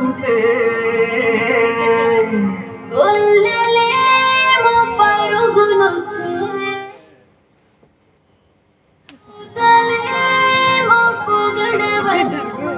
చూపే గొల్లలేమో పరుగునొచ్చే తలేమో పొగడవచ్చే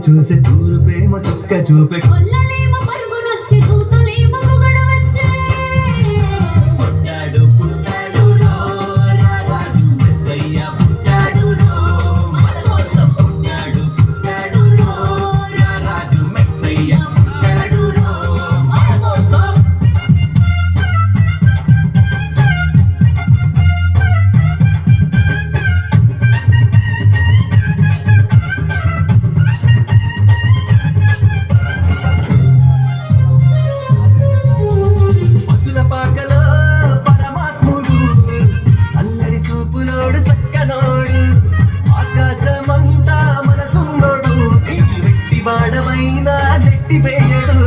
చూసే తూరు ప్రేమ చుక్క చూపే కొల్లలేమో పరుగునొచ్చి దూతలేమో పొగడవచ్చే పుట్టాడు పుట్టాడు రో రారాజు మెస్సయ్య పుట్టాడు రో మన కోసం పుట్టాడు పుట్టాడు రో రారాజు మెస్సయ్య పుట్టాడు రో మన కోసం పాకలో పరమాత్ముడు అల్లరి చూపులోడు సక్కనోడు ఆకాశమంతా మనసున్నోడు వెట్టి వాడమైనా నెట్టి వేయడు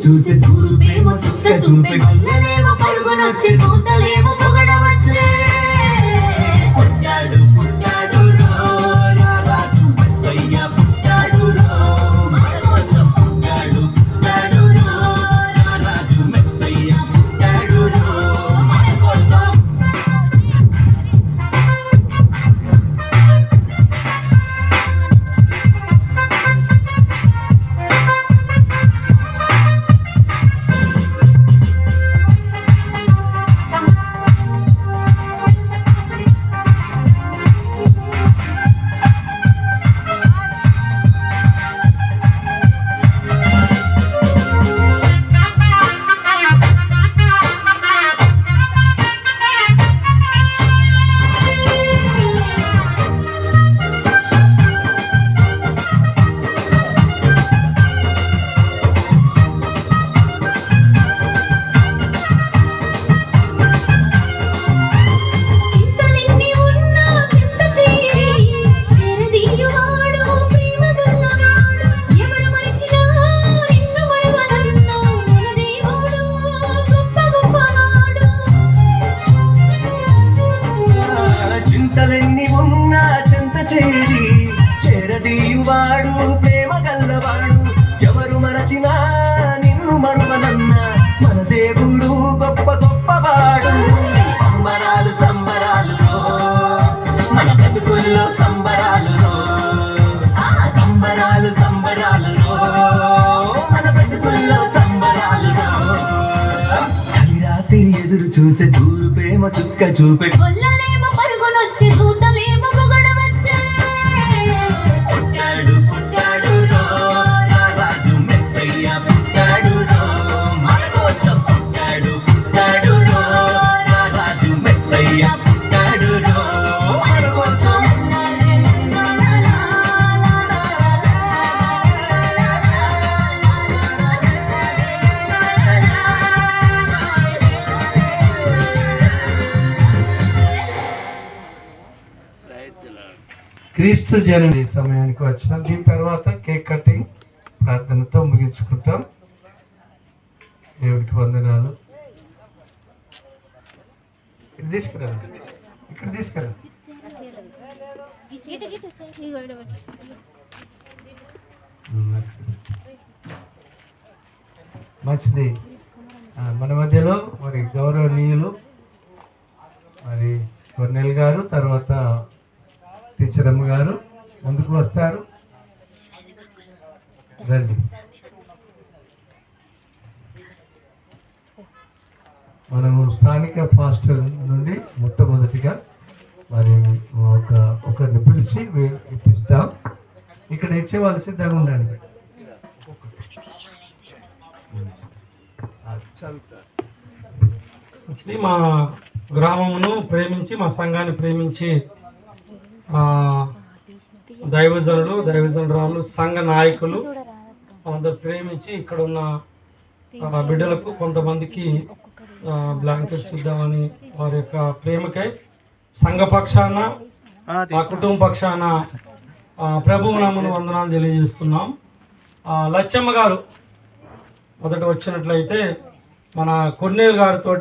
చూసే దూరు ప్రేమ చుక్క చూపే గొల్లలేమో పరుగునొచ్చి దూతలేమో పొగడవచ్చే పుట్టాడు పుట్టాడు రో రారాజు మెస్సయ్య పుట్టాడు రో మన కోసం పుట్టాడు పుట్టాడు రో రారాజు మెస్సయ్య పుట్టాడు రో మన కోసం చింతలెన్ని ఉన్నా చింత చేరి చేరదీయువాడు ప్రేమ గల్లవాడు ఎవరు మరచినా నిన్ను మరువనన్నా మన దేవుడు గొప్ప గొప్పవాడు సంబరాలు సంబరాలు మన బ్రతుకుల్లో సంబరాలు సంబరాలు సంబరాలు మన బ్రతుకుల్లో సంబరాలు రాత్రి ఎదురు చూసే దూరు ప్రేమ చుక్క చూపే గొల్లలేమో పరుగునొచ్చి దూతలేమో పొగడవచ్చే పుట్టాడు పుట్టాడు రో రారాజు మెస్సయ్య పుట్టాడు రో మన కోసం పుట్టాడు పుట్టాడు రో రారాజు మెస్సయ్య పుట్టాడు రో మన కోసం క్రీస్తు జనని సమయానికి వచ్చినాం. దీని తర్వాత కేక్ కటింగ్ ప్రార్థనతో ముగించుకుంటాం. దేవుడికి వందనాలు. ఇక్కడ తీసుకురా, ఇక్కడ తీసుకురా. మంచిది. మన మధ్యలో మరి గౌరవనీయులు మరి కొన్నెల్ గారు, తర్వాత టీచర్ అమ్మ గారు ముందుకు వస్తారు. రండి. మనము స్థానిక ఫాస్టర్ నుండి మొట్టమొదటిగా మరి ఒకరిని పిలిచి ఇప్పిస్తాం. ఇక్కడ ఇచ్చే వాళ్ళు సిద్ధంగా ఉండండి. ఇది మా గ్రామమును ప్రేమించి మా సంఘాన్ని ప్రేమించి దైవజనురాలు సంఘ నాయకులు అందరు ప్రేమించి ఇక్కడ ఉన్న బిడ్డలకు కొంతమందికి బ్లాంకెట్స్ ఇద్దామని వారి యొక్క ప్రేమకై సంఘ పక్షాన మా కుటుంబ పక్షాన ప్రభువు నామమున వందనాలు తెలియజేస్తున్నాం. లచ్చమ్మ గారు మొదట వచ్చినట్లయితే మన కొన్నేలు గారితో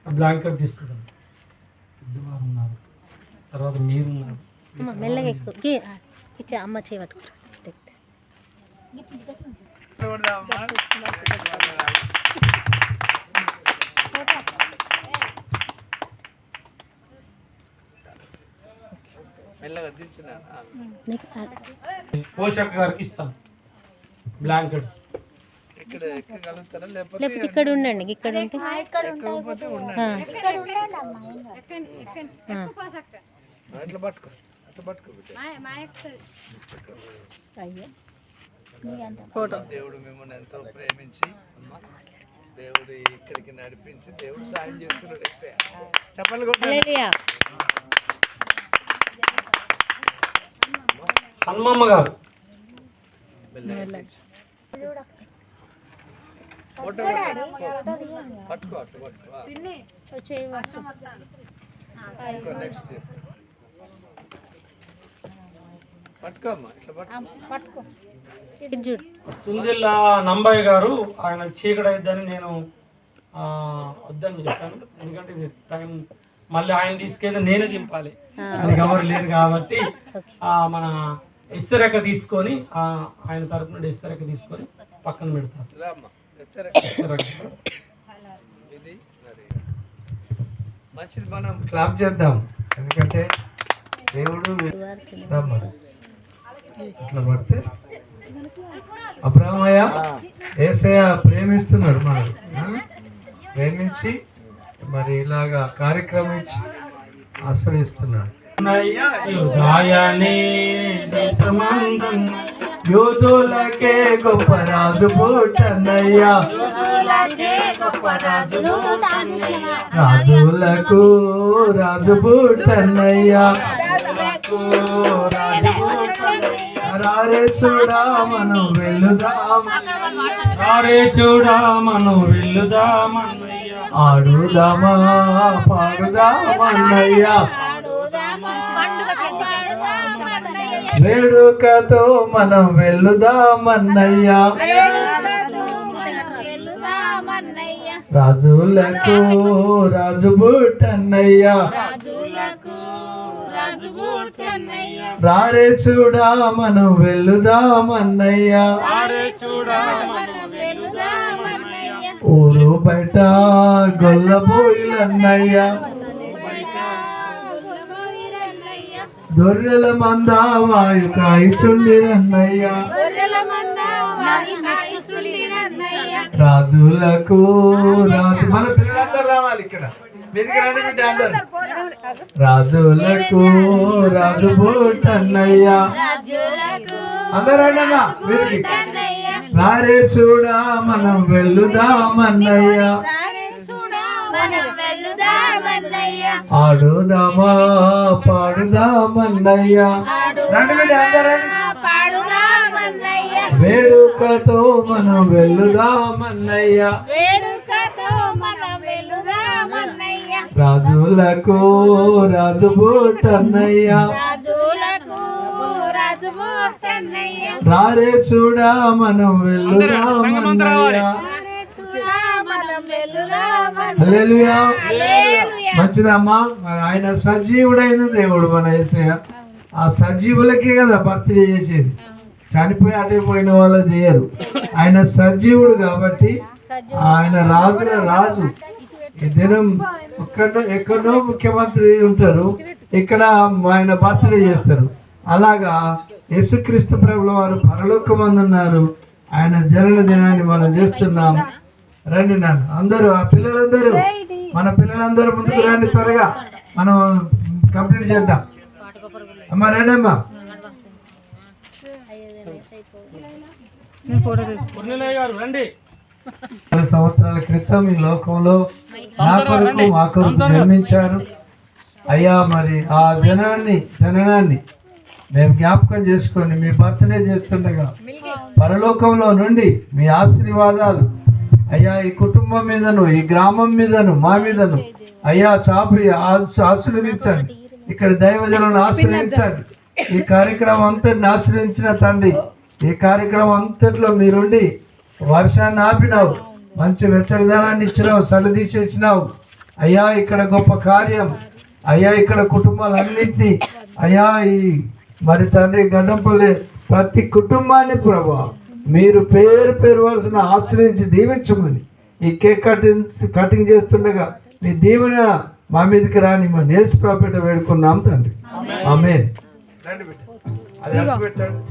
బ్లాంకెట్ తీసుకుంటాం. ఉన్నారు తర్వాత మీరున్నారు. మెల్లగా ఎక్కువ ఇచ్చే అమ్మ చేయబట్టుకో. పోషక గారికి ఇస్తాం బ్లాంకెట్స్. లేకపోతే ఇక్కడ ఉండండి, ఇక్కడ ఉంటే దేవుడు మిమ్మల్ని ఎంతో ప్రేమించి దేవుడు ఇక్కడికి నడిపించి దేవుడు సాయం చేస్తున్నాడు. చెప్పండి. హనుమమ్మ గారు సుందిల్లా నంబయ్య గారు ఆయన చీకటి అయిద్దని నేను వద్దని చెప్పాను. ఎందుకంటే ఇది టైం మళ్ళీ ఆయన తీసుకెళ్ళి నేనే దింపాలి, ఆయనకి ఎవరు లేరు కాబట్టి మన ఇస్తరేఖ తీసుకొని ఆయన తరపు నుండి ఇస్తరేఖ తీసుకొని పక్కన పెడతారు. మంచిది, మనం క్లాప్ చేద్దాం. ఎందుకంటే దేవుడు ఇట్లా పడితే అబ్రహ్మయ్య యేసయ్య ప్రేమిస్తున్నారు మనం, ప్రేమించి మరి ఇలాగా కార్యక్రమం ఇచ్చి ఆశ్రయిస్తున్నారు. యోధులకే గొప్ప రాజు పుట్టన్నయ్యా, రాజులకు రాజు పుట్టన్నయ్యా, రారే చూడా మనం వెళ్దాం, రారే చూడా మనం వెళ్ళుదామన్నయ్యా, ఆడుదామా పాడుదామన్నయ్యా, వేడుకతో మనం వెళ్దామన్నయ్యా, రాజులకు రాజు పుట్టన్నయ్యా, రారే చూడా మనం వెళ్దామన్నయ్యా, ఊరు బయట గొల్లబోయిలన్నయ్యా, గొర్రెల మంద వాయు కాయిచుండిరన్నయ్యా, రాజులకు రాజు మన పిల్లలందరూ రావాలి ఇక్కడ మీదికి రండి బిడ్డ అందరు. రాజులకు రాజు పుట్టన్నయ్యా, అందరూ అన్నయ్యా మీదికి, రారే చూడా మనం వెళ్దామన్నయ్యా, ఆడుదామా పాడుదామన్నయ్యా, రండి బిడ్డ అందరూ వేడుకతో మనం వెళ్దామన్నయ్యా, రాజులకు రాజు పుట్టన్నయ్యా, రారే చూడా మనం వెళ్దామన్నయ్యా. హల్లెలూయా. మంచిదమ్మా, ఆయన సజీవుడైన దేవుడు మన యేసయ్య. ఆ సజీవులకే కదా బర్త్డే చేసేది, చనిపోయి అటే పోయిన వాళ్ళు చేయరు. ఆయన సజీవుడు కాబట్టి ఆయన రాజుల రాజు. ఈ దినం ఎక్కడో ముఖ్యమంత్రి ఉంటారు, ఇక్కడ ఆయన బర్త్డే చేస్తారు. అలాగా యేసుక్రీస్తు ప్రభుల వారు పరలోకమందు ఉన్నారు, ఆయన జనన దినాన్ని మనం చేస్తున్నాం. రండి నాన్న అందరూ, ఆ పిల్లలందరూ మన పిల్లలందరూ ముందుకు రండి, త్వరగా మనం కంప్లీట్ చేద్దాం. అమ్మా రండి అమ్మా. గారు రండి. 20 సంవత్సరాల క్రితం ఈ లోకంలో నా కొరకు మా కొరకు జన్మించారు అయ్యా. మరి ఆ జననాన్ని మేము జ్ఞాపకం చేసుకొని మీ బర్త్డే చేస్తుండగా పరలోకంలో నుండి మీ ఆశీర్వాదాలు అయ్యా ఈ కుటుంబం మీదను ఈ గ్రామం మీదను మా మీదను అయ్యా చాపి ఆశీర్వదించండి. ఇక్కడ దైవజనులను ఆశీర్వదించండి. ఈ కార్యక్రమం అంతటిని ఆశ్రయించిన తండ్రి, ఈ కార్యక్రమం అంతట్లో మీరుండి వర్షాన్ని ఆపినావు, మంచి వెచ్చదనాన్ని ఇచ్చినావు, చలి తీసేసినావు అయ్యా. ఇక్కడ గొప్ప కార్యం అయ్యా. ఇక్కడ కుటుంబాలన్నింటినీ అయ్యా ఈ మరి తండ్రి గడ్డంపల్లి ప్రతి కుటుంబాన్ని ప్రభా మీరు పేరు వరుసను ఆశ్రయించి దీవించమని ఈ కేక్ కటింగ్ చేస్తుండగా మీ దీవెన మా మీదకి రాని మా నేసు ప్రాపేట వేడుకున్నాం తండ్రి. ఆమేన్. అది అట్టు పెట్టండి.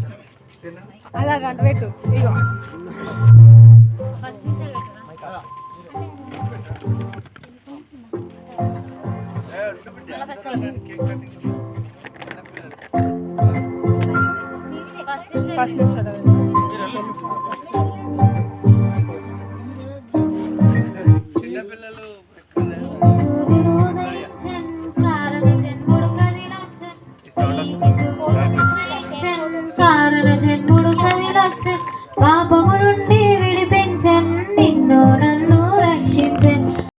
చిన్నపిల్లలు సూర్యుడు ఉదయించెను, ప్రారంభించెను, మూడు కదిలొచ్చెను,